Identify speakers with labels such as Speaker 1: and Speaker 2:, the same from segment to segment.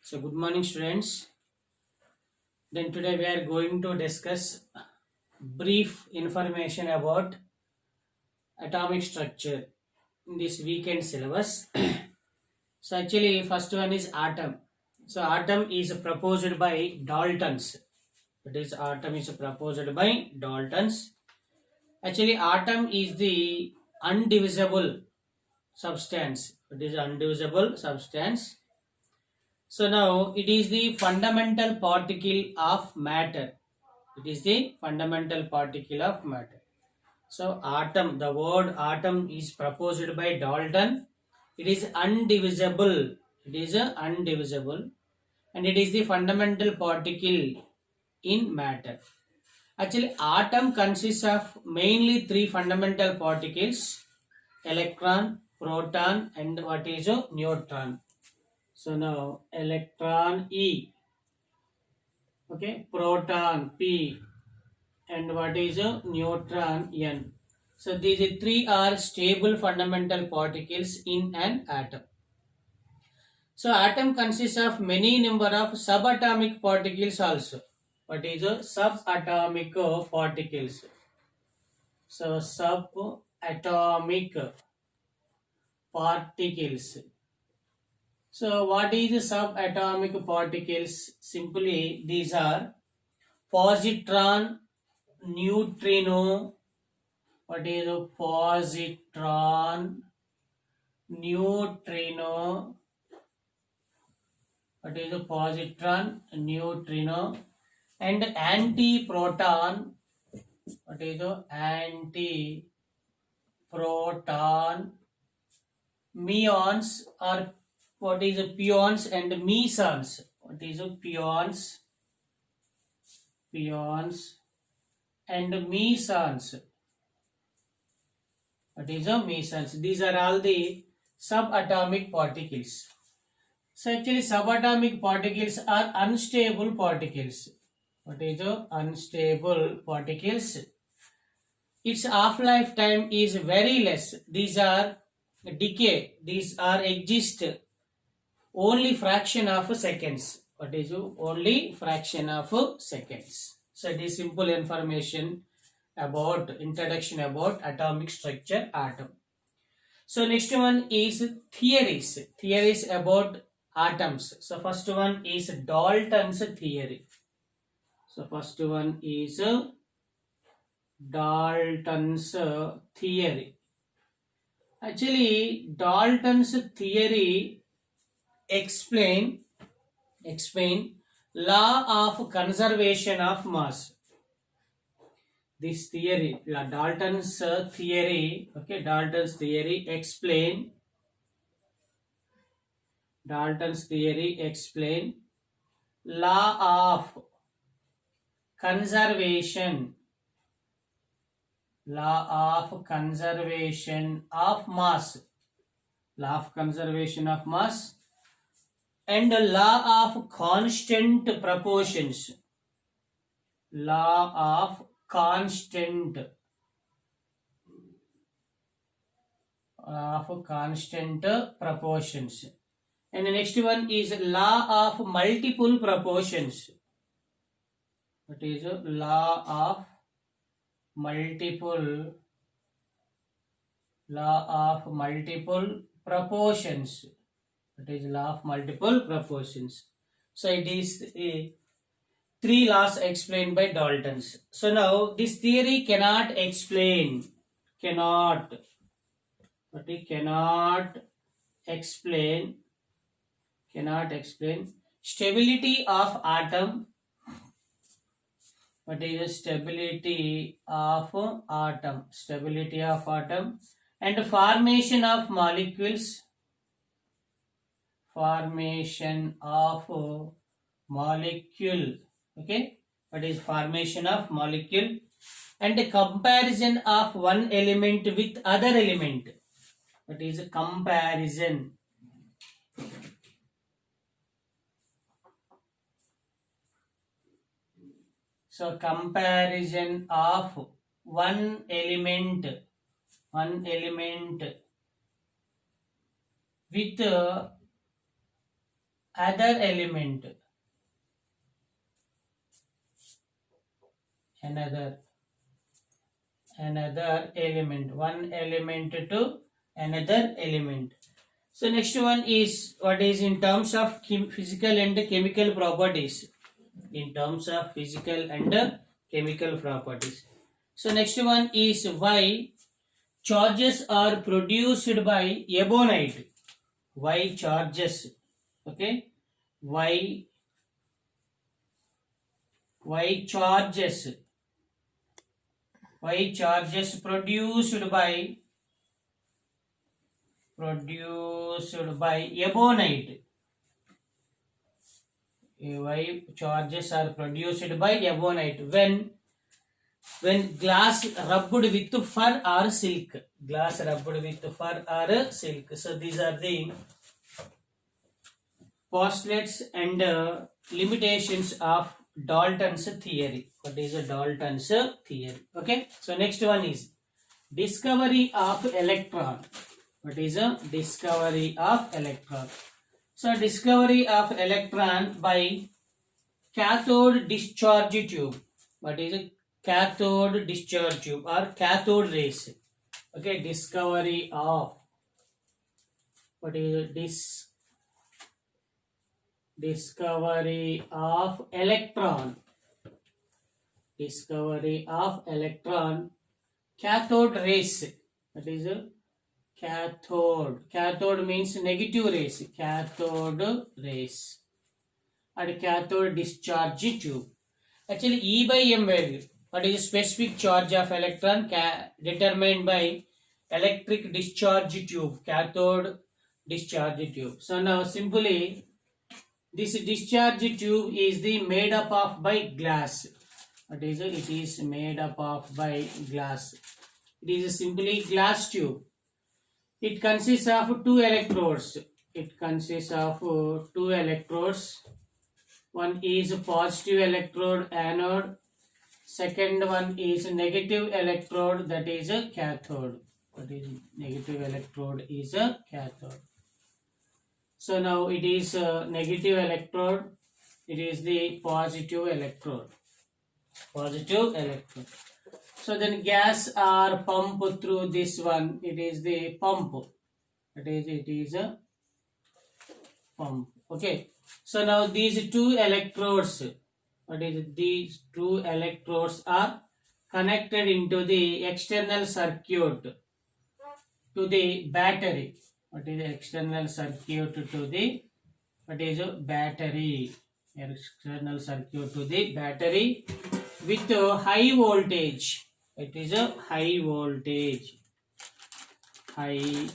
Speaker 1: So, good morning, students. Then today we are going to discuss brief information about atomic structure in this weekend syllabus. So, actually, first one is atom. So, atom is proposed by Daltons. It is atom is proposed by Daltons. Actually, atom is the undivisible substance. It is undivisible substance. So now it is the fundamental particle of matter. It is the fundamental particle of matter. So atom, the word atom is proposed by Dalton. It is undivisible. It is undivisible, and it is the fundamental particle in matter. Actually, atom consists of mainly three fundamental particles: electron, proton, and what is a neutron. So now electron E, okay, proton P, and what is a neutron N. So these three are stable fundamental particles in an atom. So atom consists of many number of subatomic particles also. What is a subatomic particles? So subatomic particles. So what is subatomic particles? Simply these are positron, neutrino. What is a positron, neutrino? What is a positron, neutrino? And antiproton. What is a antiproton? Muons, or what is a pions and mesons? What is a pions? Pions and mesons. What is a mesons? These are all the subatomic particles. So actually subatomic particles are unstable particles. What is a unstable particles? Its half-life time is very less. These are decay. These are exist only fraction of seconds. What is only fraction of seconds? So it is simple information about introduction about atomic structure atom. So next one is theories. Theories about atoms. So first one is Dalton's theory. So first one is Dalton's theory. Actually, Dalton's theory explain law of conservation of mass. This theory, Dalton's theory, okay, Dalton's theory explain law of conservation of mass, and law of constant proportions, constant proportions. And the next one is law of multiple proportions. What is a law of multiple proportions? What is law of multiple proportions? So it is three laws explained by Daltons. So now this theory cannot explain stability of atom. What is the stability of atom? And formation of molecules. Okay, what is formation of molecule? And the comparison of one element with other element. What is a comparison? So comparison of one element with other element, another element, one element to another element. So next one is what is in terms of physical and chemical properties. In terms of physical and chemical properties. So next one is why charges are produced by ebonite. Why charges? Okay. Why charges? Why charges produced by ebonite? Why charges are produced by ebonite when glass rubbed with fur or silk. Glass rubbed with fur or silk. So these are the postulates and limitations of Dalton's theory. What is a Dalton's theory? Okay. So next one is discovery of electron. What is a discovery of electron? So discovery of electron by cathode discharge tube. What is a cathode discharge tube or cathode rays? Okay, discovery of what is discovery of electron. Discovery of electron, cathode rays. That is a cathode. Cathode means negative rays. Cathode rays and cathode discharge tube. Actually, E by M value. What is the specific charge of electron determined by electric discharge tube, cathode discharge tube. So now simply this discharge tube is made up of by glass. What is it? It is made up of by glass. It is simply glass tube. It consists of two electrodes. It consists of two electrodes. One is positive electrode, anode. Second one is negative electrode, that is a cathode. What is negative electrode is a cathode. So now it is a negative electrode. It is the positive electrode. Positive electrode. So then gas are pumped through this one. It is the pump. It is a pump. Okay. So now these two electrodes, what is these two electrodes are connected into the external circuit to the battery. What is the external circuit to the what is a battery? External circuit to the battery with a high voltage. It is a high voltage. High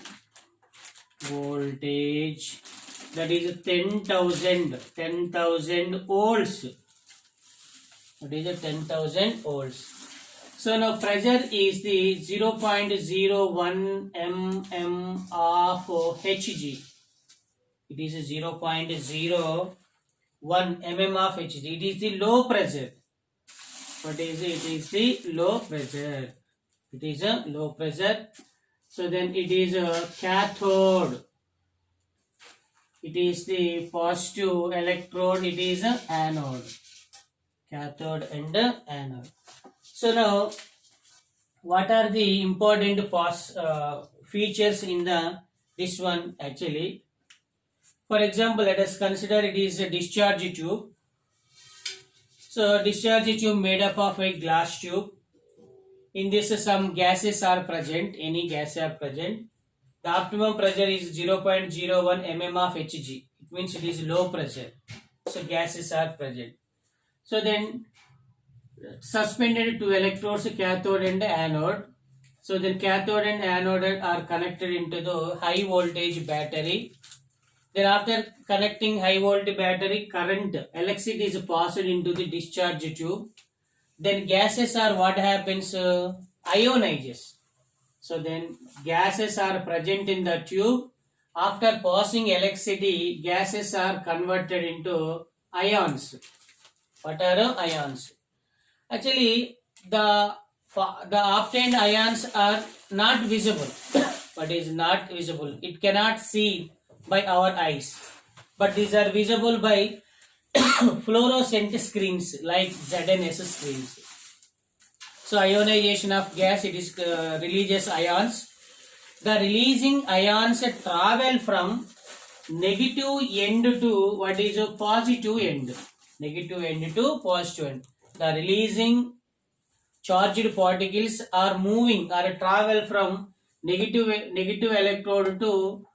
Speaker 1: voltage, that is 10,000 volts. What is a 10,000 volts? So now pressure is the 0.01 mm of Hg. It is 0.01 mm of Hg. It is the low pressure. What is it? It is the low pressure. It is a low pressure. So then it is a cathode. It is the positive electrode. It is a anode. Cathode and anode. So now, what are the important features in this one actually? For example, let us consider it is a discharge tube. So discharge tube made up of a glass tube. In this some gases are present. Any gas are present. The optimum pressure is 0.01 mm of Hg. It means it is low pressure. So gases are present. So then suspended two electrodes, cathode and anode. So then cathode and anode are connected into the high voltage battery. Then after connecting high voltage battery, current electricity is passed into the discharge tube. Then gases are what happens? Ionizes. So then gases are present in the tube. After passing electricity, gases are converted into ions. What are ions? Actually, the obtained ions are not visible. But is not visible. It cannot see by our eyes. but these are visible by fluorescent screens like ZNS screens. So ionization of gas, it is releases ions. The releasing ions travel from negative end to what is a positive end. Negative end to positive end. The releasing charged particles are moving or travel from negative electrode to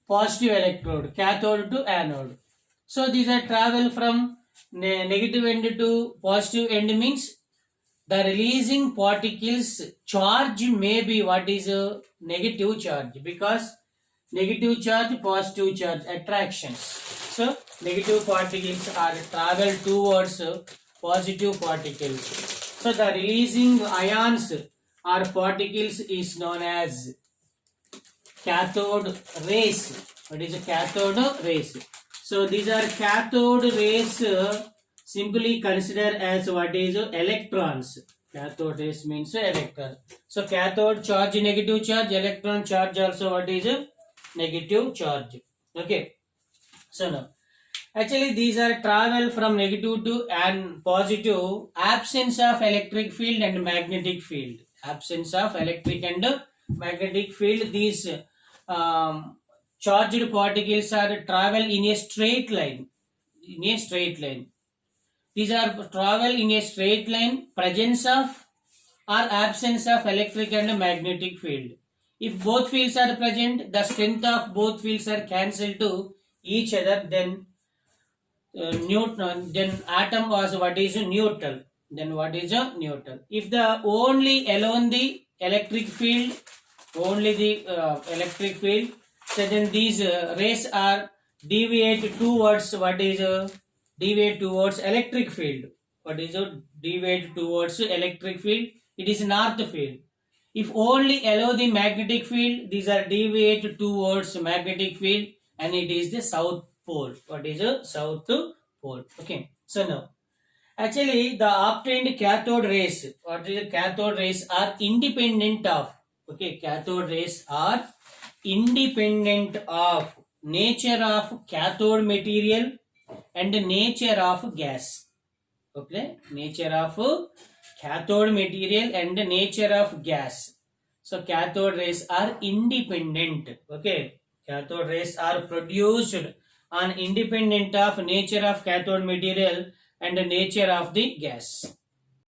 Speaker 1: positive electrode, cathode to anode. So these are travel from negative end to positive end means the releasing particles charge may be what is a negative charge, because negative charge, positive charge, attractions. So negative particles are travel towards positive particles. So the releasing ions or particles is known as cathode rays. What is a cathode rays? So these are cathode rays, simply consider as what is electrons. Cathode rays means electron. So cathode charge negative charge, electron charge also what is negative charge. Okay. So now actually these are travel from negative to and positive, absence of electric field and magnetic field. Absence of electric and magnetic field. These charged particles are travel in a straight line. In a straight line. These are travel in a straight line, presence of or absence of electric and magnetic field. If both fields are present, the strength of both fields are cancelled to each other, then then atom was what is neutral. Then what is a neutral? If the only alone the electric field, only the electric field, so then these rays are deviate towards what is deviate towards electric field. What is deviate towards electric field? It is north field. If only allow the magnetic field, these are deviate towards magnetic field, and it is the south pole. What is a south pole? Okay. So now, actually the obtained cathode rays, what is the cathode rays are independent of. Okay, cathode rays are independent of nature of cathode material and nature of gas. Okay, nature of cathode material and nature of gas. So cathode rays are independent. Okay, cathode rays are produced on independent of nature of cathode material and nature of the gas.